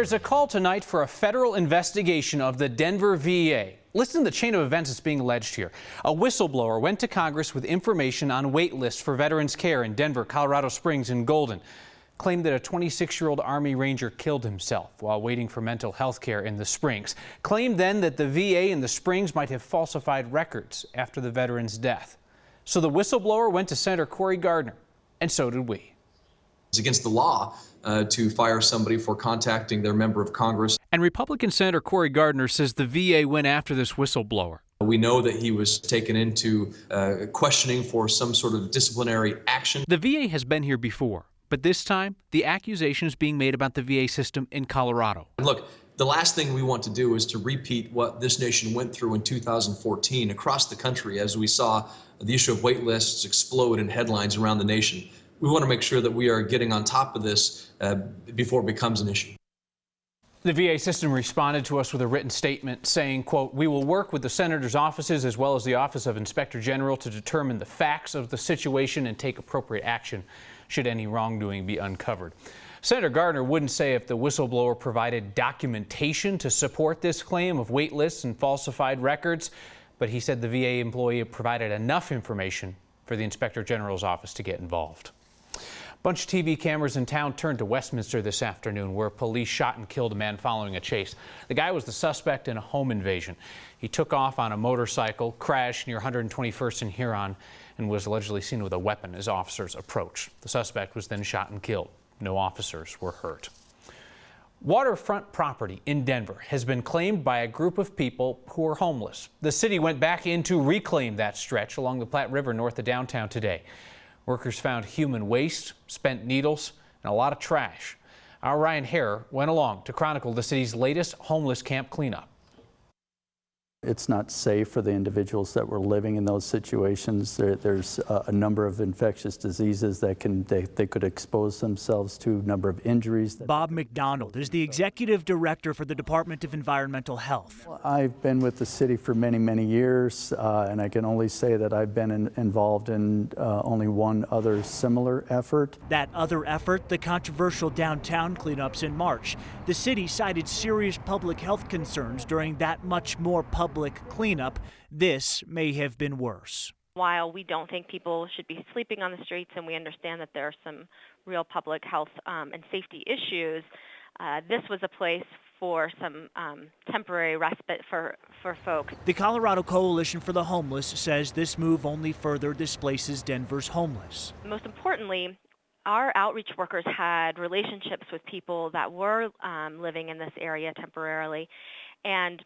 There's a call tonight for a federal investigation of the Denver VA. Listen to the chain of events that's being alleged here. A whistleblower went to Congress with information on wait lists for veterans care in Denver, Colorado Springs, and Golden. Claimed that a 26-year-old Army Ranger killed himself while waiting for mental health care in the Springs. Claimed then that the VA in the Springs might have falsified records after the veteran's death. So the whistleblower went to Senator Cory Gardner, and so did we. It's against the law to fire somebody for contacting their member of Congress. And Republican Senator Cory Gardner says the VA went after this whistleblower. We know that he was taken into questioning for some sort of disciplinary action. The VA has been here before, but this time the accusation is being made about the VA system in Colorado. Look, the last thing we want to do is to repeat what this nation went through in 2014 across the country as we saw the issue of wait lists explode in headlines around the nation. We want to make sure that we are getting on top of this before it becomes an issue. The VA system responded to us with a written statement saying, quote, "We will work with the senator's offices as well as the Office of Inspector General to determine the facts of the situation and take appropriate action should any wrongdoing be uncovered." Senator Gardner wouldn't say if the whistleblower provided documentation to support this claim of wait lists and falsified records, but he said the VA employee provided enough information for the Inspector General's office to get involved. A bunch of TV cameras in town turned to Westminster this afternoon, where police shot and killed a man following a chase. The guy was the suspect in a home invasion. He took off on a motorcycle, crashed near 121st and Huron, and was allegedly seen with a weapon as officers approached. The suspect was then shot and killed. No officers were hurt. Waterfront property in Denver has been claimed by a group of people who are homeless. The city went back in to reclaim that stretch along the Platte River north of downtown today. Workers found human waste, spent needles, and a lot of trash. Our Ryan Hare went along to chronicle the city's latest homeless camp cleanup. It's not safe for the individuals that were living in those situations. There's a number of infectious diseases that they could expose themselves to, a number of injuries. Bob McDonald is the executive director for the Department of Environmental Health. I've been with the city for many, many years, and I can only say that I've been involved in only one other similar effort. That other effort, the controversial downtown cleanups in March. The city cited serious public health concerns during that much more public cleanup. This may have been worse. While we don't think people should be sleeping on the streets, and we understand that there are some real public health and safety issues, this was a place for some temporary respite for folks. The Colorado Coalition for the Homeless says this move only further displaces Denver's homeless. Most importantly, our outreach workers had relationships with people that were living in this area temporarily, and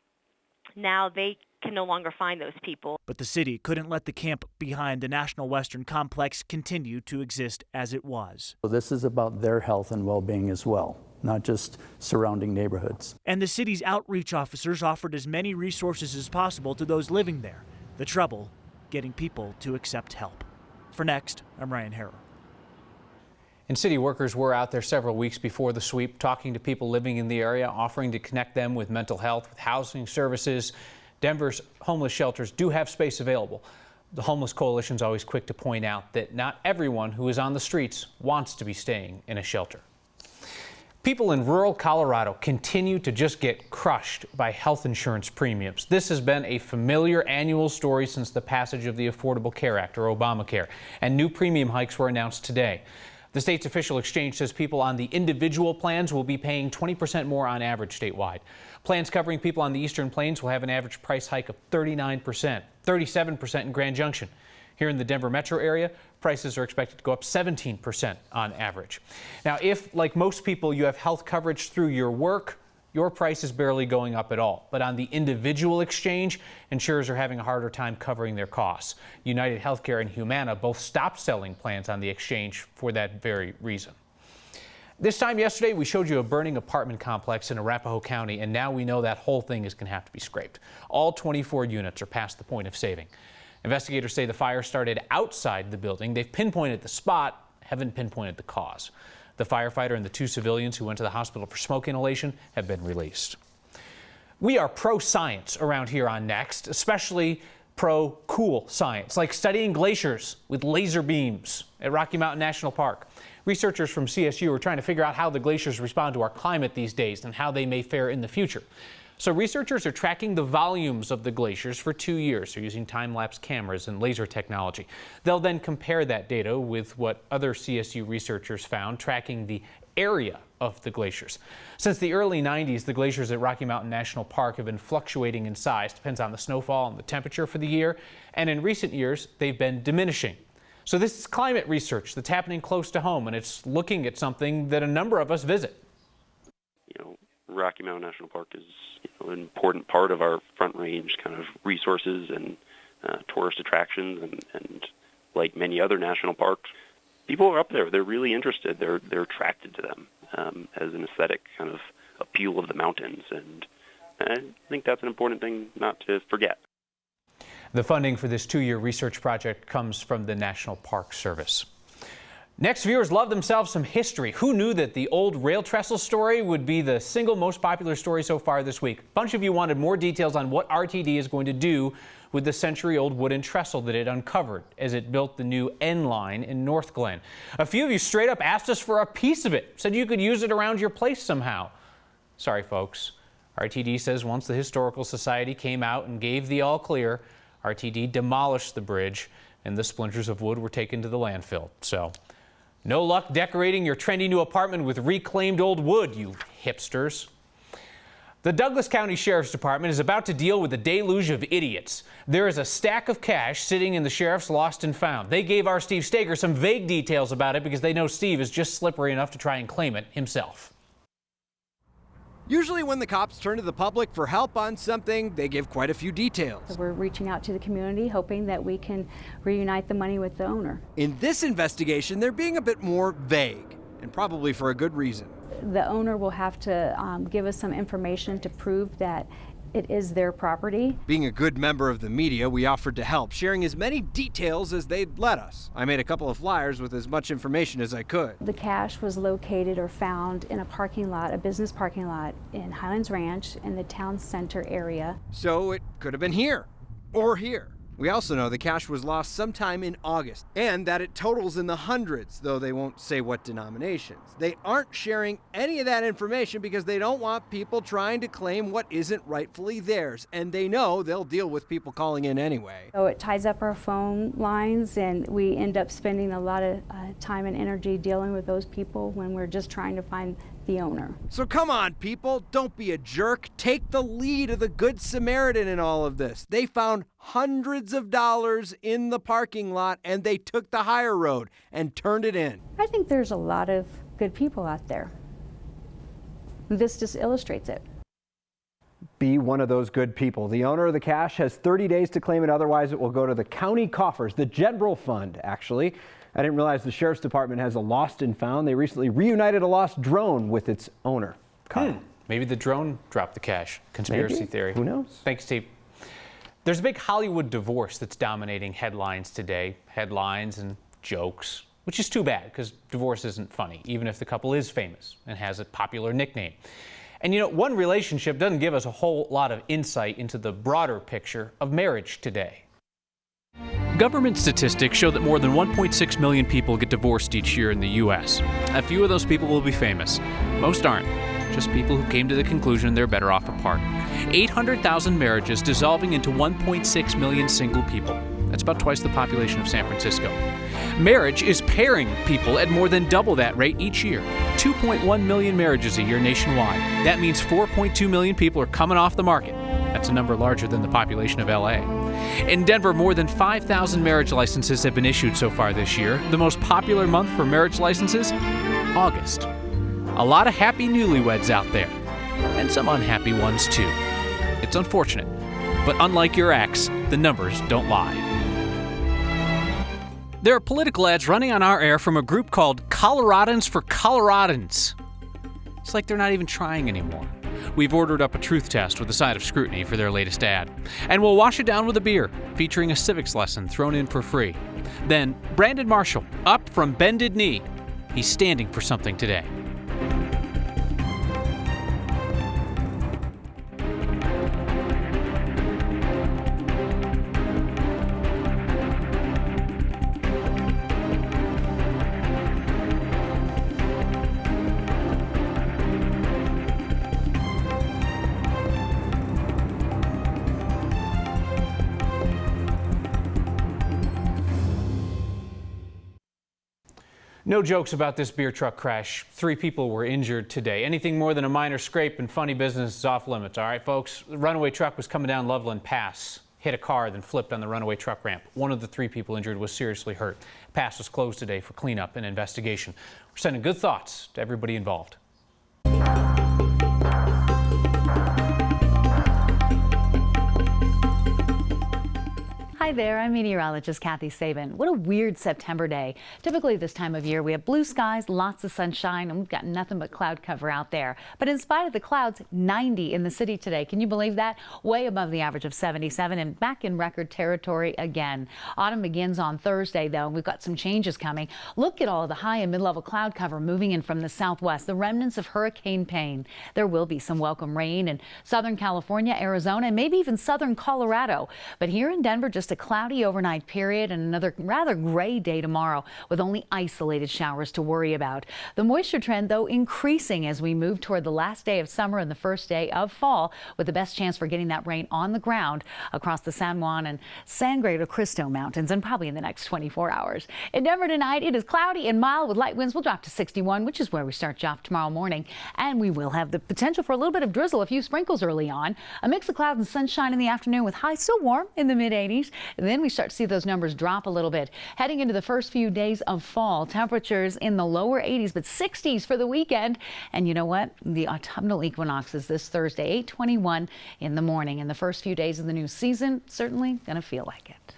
now they can no longer find those people. But the city couldn't let the camp behind the National Western Complex continue to exist as it was. So this is about their health and well-being as well, not just surrounding neighborhoods. And the city's outreach officers offered as many resources as possible to those living there. The trouble, getting people to accept help. For Next, I'm Ryan Hare. And city workers were out there several weeks before the sweep, talking to people living in the area, offering to connect them with mental health, with housing services. Denver's homeless shelters do have space available. The Homeless Coalition is always quick to point out that not everyone who is on the streets wants to be staying in a shelter. People in rural Colorado continue to just get crushed by health insurance premiums. This has been a familiar annual story since the passage of the Affordable Care Act, or Obamacare, and new premium hikes were announced today. The state's official exchange says people on the individual plans will be paying 20% more on average statewide. Plans covering people on the Eastern Plains will have an average price hike of 39%, 37% in Grand Junction. Here in the Denver metro area, prices are expected to go up 17% on average. Now, if, like most people, you have health coverage through your work, your price is barely going up at all. But on the individual exchange, insurers are having a harder time covering their costs. United Healthcare and Humana both stopped selling plans on the exchange for that very reason. This time yesterday, we showed you a burning apartment complex in Arapahoe County, and now we know that whole thing is going to have to be scraped. All 24 units are past the point of saving. Investigators say the fire started outside the building. They've pinpointed the spot, haven't pinpointed the cause. The firefighter and the two civilians who went to the hospital for smoke inhalation have been released. We are pro-science around here on Next, especially pro-cool science, like studying glaciers with laser beams at Rocky Mountain National Park. Researchers from CSU are trying to figure out how the glaciers respond to our climate these days and how they may fare in the future. So researchers are tracking the volumes of the glaciers for 2 years. They're using time-lapse cameras and laser technology. They'll then compare that data with what other CSU researchers found, tracking the area of the glaciers. Since the early 90s, the glaciers at Rocky Mountain National Park have been fluctuating in size. Depends on the snowfall and the temperature for the year. And in recent years, they've been diminishing. So this is climate research that's happening close to home, and it's looking at something that a number of us visit. Rocky Mountain National Park is an important part of our Front Range kind of resources and tourist attractions, and like many other national parks, people are up there. They're really interested. They're attracted to them as an aesthetic kind of appeal of the mountains, and I think that's an important thing not to forget. The funding for this 2-year research project comes from the National Park Service. Next, viewers love themselves some history. Who knew that the old rail trestle story would be the single most popular story so far this week? A bunch of you wanted more details on what RTD is going to do with the century-old wooden trestle that it uncovered as it built the new N line in North Glen. A few of you straight up asked us for a piece of it, said you could use it around your place somehow. Sorry, folks. RTD says once the Historical Society came out and gave the all clear, RTD demolished the bridge and the splinters of wood were taken to the landfill. So, no luck decorating your trendy new apartment with reclaimed old wood, you hipsters. The Douglas County Sheriff's Department is about to deal with a deluge of idiots. There is a stack of cash sitting in the sheriff's lost and found. They gave our Steve Stager some vague details about it because they know Steve is just slippery enough to try and claim it himself. Usually when the cops turn to the public for help on something, they give quite a few details. So we're reaching out to the community, hoping that we can reunite the money with the owner. In this investigation, they're being a bit more vague, and probably for a good reason. The owner will have to give us some information to prove that it is their property. Being a good member of the media, we offered to help, sharing as many details as they'd let us. I made a couple of flyers with as much information as I could. The cash was located or found in a parking lot, a business parking lot in Highlands Ranch in the town center area. So it could have been here or here. We also know the cash was lost sometime in August, and that it totals in the hundreds, though they won't say what denominations. They aren't sharing any of that information because they don't want people trying to claim what isn't rightfully theirs, and they know they'll deal with people calling in anyway. So it ties up our phone lines, and we end up spending a lot of time and energy dealing with those people when we're just trying to find the owner. So come on, people, don't be a jerk. Take the lead of the Good Samaritan in all of this. They found hundreds of dollars in the parking lot, and they took the higher road and turned it in. I think there's a lot of good people out there. This just illustrates it. Be one of those good people. The owner of the cash has 30 days to claim it, otherwise it will go to the county coffers, the general fund, actually. I didn't realize the Sheriff's Department has a lost and found. They recently reunited a lost drone with its owner. Maybe the drone dropped the cash. Conspiracy theory. Who knows? Thanks, Steve. There's a big Hollywood divorce that's dominating headlines today. Headlines and jokes, which is too bad because divorce isn't funny, even if the couple is famous and has a popular nickname. And you know, one relationship doesn't give us a whole lot of insight into the broader picture of marriage today. Government statistics show that more than 1.6 million people get divorced each year in the U.S. A few of those people will be famous. Most aren't. Just people who came to the conclusion they're better off apart. 800,000 marriages dissolving into 1.6 million single people. That's about twice the population of San Francisco. Marriage is pairing people at more than double that rate each year. 2.1 million marriages a year nationwide. That means 4.2 million people are coming off the market. That's a number larger than the population of L.A. In Denver, more than 5,000 marriage licenses have been issued so far this year. The most popular month for marriage licenses? August. A lot of happy newlyweds out there. And some unhappy ones too. It's unfortunate. But unlike your ex, the numbers don't lie. There are political ads running on our air from a group called Coloradans for Coloradans. It's like they're not even trying anymore. We've ordered up a truth test with a side of scrutiny for their latest ad. And we'll wash it down with a beer, featuring a civics lesson thrown in for free. Then, Brandon Marshall, up from bended knee. He's standing for something today. No jokes about this beer truck crash. 3 people were injured today. Anything more than a minor scrape and funny business is off limits, all right, folks? The runaway truck was coming down Loveland Pass, hit a car, then flipped on the runaway truck ramp. One of the 3 people injured was seriously hurt. Pass was closed today for cleanup and investigation. We're sending good thoughts to everybody involved. Hi there, I'm meteorologist Kathy Sabin. What a weird September day. Typically this time of year we have blue skies, lots of sunshine, and we've got nothing but cloud cover out there. But in spite of the clouds, 90 in the city today. Can you believe that? Way above the average of 77 and back in record territory again. Autumn begins on Thursday though, and we've got some changes coming. Look at all the high and mid-level cloud cover moving in from the southwest, the remnants of hurricane pain. There will be some welcome rain in Southern California, Arizona, and maybe even southern Colorado. But here in Denver, just a cloudy overnight period and another rather gray day tomorrow with only isolated showers to worry about. The moisture trend, though, increasing as we move toward the last day of summer and the first day of fall, with the best chance for getting that rain on the ground across the San Juan and Sangre de Cristo Mountains and probably in the next 24 hours. In Denver tonight, it is cloudy and mild with light winds. We'll drop to 61, which is where we start off tomorrow morning. And we will have the potential for a little bit of drizzle, a few sprinkles early on. A mix of clouds and sunshine in the afternoon with highs still warm in the mid-80s. And then we start to see those numbers drop a little bit. Heading into the first few days of fall, temperatures in the lower 80s, but 60s for the weekend. And you know what? The autumnal equinox is this Thursday, 8:21 in the morning. And the first few days of the new season, certainly going to feel like it.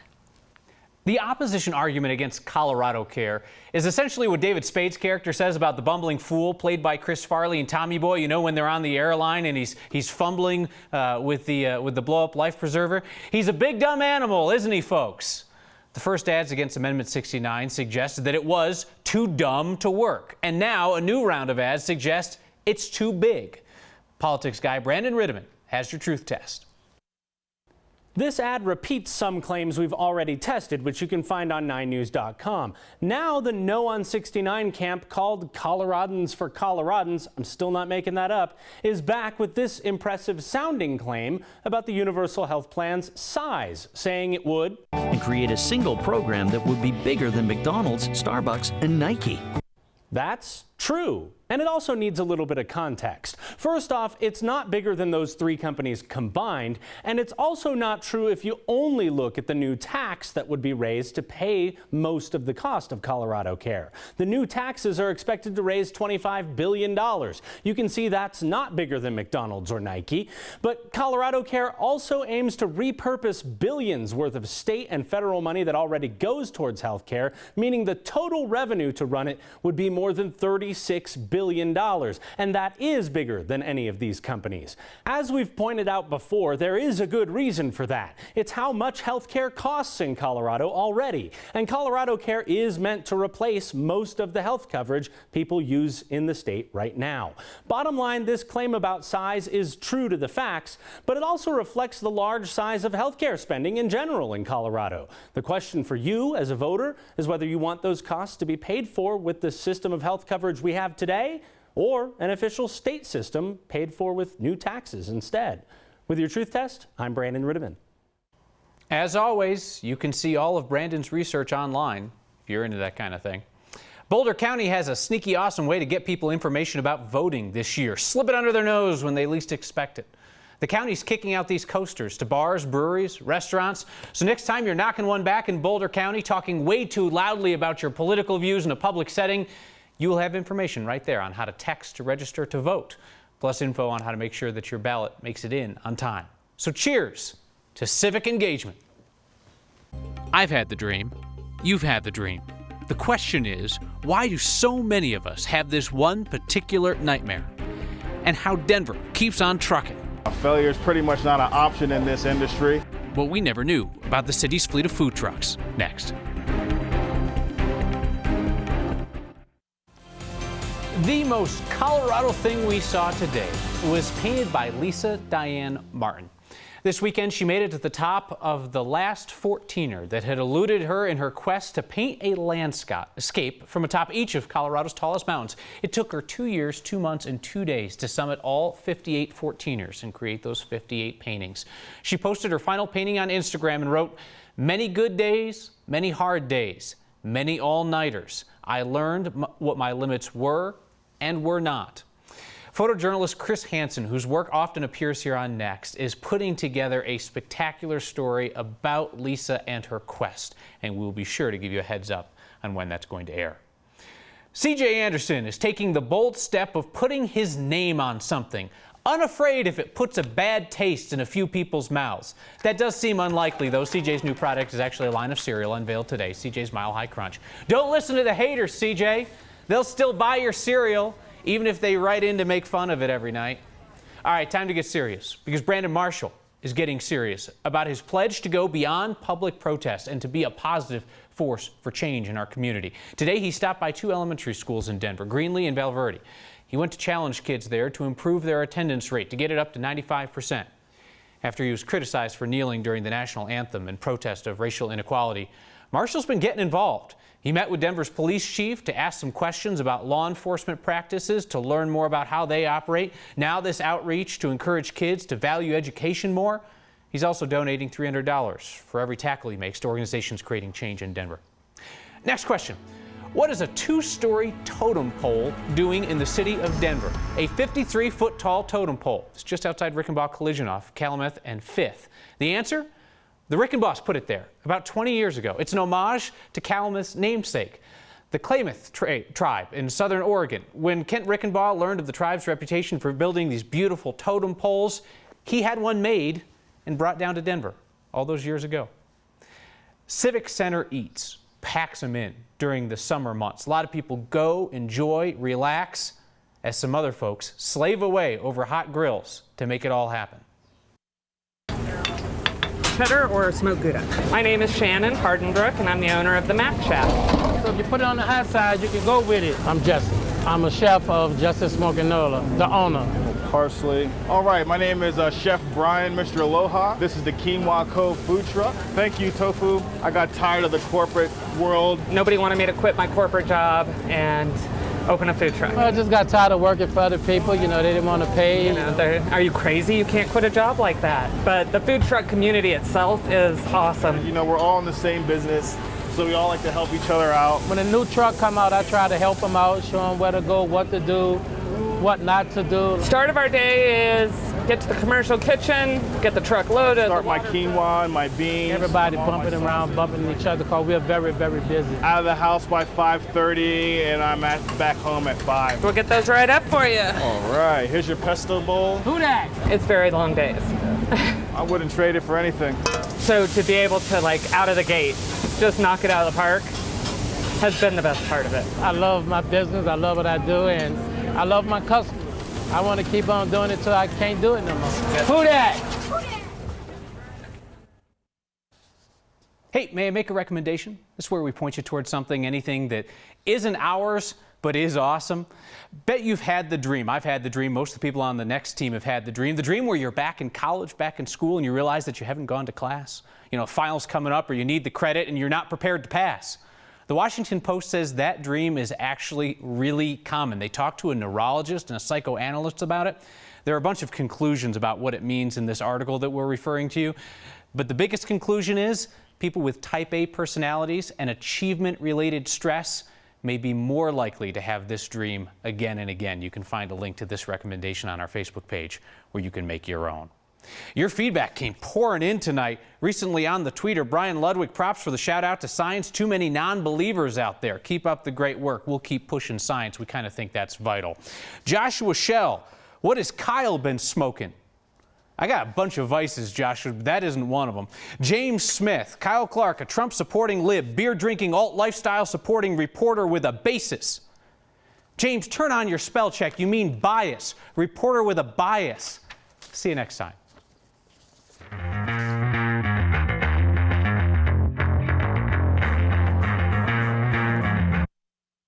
The opposition argument against Colorado Care is essentially what David Spade's character says about the bumbling fool played by Chris Farley and Tommy Boy. You know, when they're on the airline and he's fumbling with the blow-up life preserver. He's a big dumb animal, isn't he, folks? The first ads against Amendment 69 suggested that it was too dumb to work, and now a new round of ads suggests it's too big. Politics guy Brandon Riddiman has your truth test. This ad repeats some claims we've already tested, which you can find on 9news.com. Now the No on 69 camp, called Coloradans for Coloradans, I'm still not making that up, is back with this impressive sounding claim about the universal health plan's size, saying it would and create a single program that would be bigger than McDonald's, Starbucks, and Nike. That's true. And it also needs a little bit of context. First off, it's not bigger than those 3 companies combined, and it's also not true if you only look at the new tax that would be raised to pay most of the cost of Colorado Care. The new taxes are expected to raise $25 billion. You can see that's not bigger than McDonald's or Nike, but Colorado Care also aims to repurpose billions worth of state and federal money that already goes towards health care, meaning the total revenue to run it would be more than $36 billion. And that is bigger than any of these companies. As we've pointed out before, there is a good reason for that. It's how much healthcare costs in Colorado already. And Colorado Care is meant to replace most of the health coverage people use in the state right now. Bottom line, this claim about size is true to the facts, but it also reflects the large size of healthcare spending in general in Colorado. The question for you as a voter is whether you want those costs to be paid for with the system of health coverage we have today, or an official state system paid for with new taxes instead. With your truth test, I'm Brandon Riddiman. As always, you can see all of Brandon's research online if you're into that kind of thing. Boulder County has a sneaky awesome way to get people information about voting this year. Slip it under their nose when they least expect it. The county's kicking out these coasters to bars, breweries, restaurants. So next time you're knocking one back in Boulder County, talking way too loudly about your political views in a public setting, you will have information right there on how to text to register to vote, plus info on how to make sure that your ballot makes it in on time. So cheers to civic engagement. I've had the dream. You've had the dream. The question is, why do so many of us have this one particular nightmare? And how Denver keeps on trucking. Failure is pretty much not an option in this industry. What we never knew about the city's fleet of food trucks. Next. The most Colorado thing we saw today was painted by Lisa Diane Martin. This weekend, she made it to the top of the last 14er that had eluded her in her quest to paint a landscape from atop each of Colorado's tallest mountains. It took her 2 years, 2 months, and 2 days to summit all 58 14ers and create those 58 paintings. She posted her final painting on Instagram and wrote, "Many good days, many hard days, many all-nighters. I learned what my limits were and were not. Photojournalist Chris Hansen, whose work often appears here on Next, is putting together a spectacular story about Lisa and her quest, and we'll be sure to give you a heads up on when that's going to air. CJ Anderson is taking the bold step of putting his name on something, unafraid if it puts a bad taste in a few people's mouths. That does seem unlikely, though. CJ's new product is actually a line of cereal unveiled today, CJ's Mile High Crunch. Don't listen to the haters, CJ. They'll still buy your cereal, even if they write in to make fun of it every night. All right, time to get serious, because Brandon Marshall is getting serious about his pledge to go beyond public protest and to be a positive force for change in our community. Today, he stopped by 2 elementary schools in Denver, Greenlee and Val Verde. He went to challenge kids there to improve their attendance rate, to get it up to 95%. After he was criticized for kneeling during the national anthem in protest of racial inequality, Marshall's been getting involved. He met with Denver's police chief to ask some questions about law enforcement practices, to learn more about how they operate. Now this outreach to encourage kids to value education more. He's also donating $300 for every tackle he makes to organizations creating change in Denver. Next question. What is a 2-story totem pole doing in the city of Denver? A 53-foot tall totem pole. It's just outside Rickenbaugh Collision off Calumet and 5th. The answer? The Rickenbaughs put it there about 20 years ago. It's an homage to Calumet's namesake, the Klamath tribe in southern Oregon. When Kent Rickenbaugh learned of the tribe's reputation for building these beautiful totem poles, he had one made and brought down to Denver all those years ago. Civic Center Eats packs them in during the summer months. A lot of people go, enjoy, relax, as some other folks slave away over hot grills to make it all happen. Cheddar or smoked Gouda? My name is Shannon Hardenbrook, and I'm the owner of the Mac Shack. So if you put it on the hot side, you can go with it. I'm Jesse. I'm a chef of Justice Smoking Nola, the owner. Parsley. All right, my name is Chef Brian, Mr. Aloha. This is the Quinoa Cove food truck. Thank you, Tofu. I got tired of the corporate world. Nobody wanted me to quit my corporate job and open a food truck. Well, I just got tired of working for other people. You know, they didn't want to pay. You know, are you crazy? You can't quit a job like that. But the food truck community itself is awesome. You know, we're all in the same business, so we all like to help each other out. When a new truck come out, I try to help them out, show them where to go, what to do, what not to do. Start of our day is get to the commercial kitchen, get the truck loaded. Start my quinoa and my beans. Everybody bumping around, bumping each other because we're very, very busy. Out of the house by 5:30 and I'm back home at 5. We'll get those right up for you. All right, here's your pesto bowl. Who dat? It's very long days. I wouldn't trade it for anything. So to be able to, like, out of the gate, just knock it out of the park has been the best part of it. I love my business, I love what I do, and I love my customers. I want to keep on doing it till I can't do it no more. Who dat? Hey, may I make a recommendation? This is where we point you towards something, anything that isn't ours, but is awesome. Bet you've had the dream. I've had the dream. Most of the people on the Next team have had the dream. The dream where you're back in college, back in school, and you realize that you haven't gone to class. You know, finals coming up, or you need the credit and you're not prepared to pass. The Washington Post says that dream is actually really common. They talked to a neurologist and a psychoanalyst about it. There are a bunch of conclusions about what it means in this article that we're referring to you. But the biggest conclusion is people with type A personalities and achievement-related stress may be more likely to have this dream again and again. You can find a link to this recommendation on our Facebook page where you can make your own. Your feedback came pouring in tonight. Recently on the tweeter, Brian Ludwig, props for the shout out to science. Too many non-believers out there. Keep up the great work. We'll keep pushing science. We kind of think that's vital. Joshua Shell, what has Kyle been smoking? I got a bunch of vices, Joshua. That isn't one of them. James Smith, Kyle Clark, a Trump-supporting lib, beer-drinking, alt-lifestyle supporting reporter with a basis. James, turn on your spell check. You mean bias. Reporter with a bias. See you next time.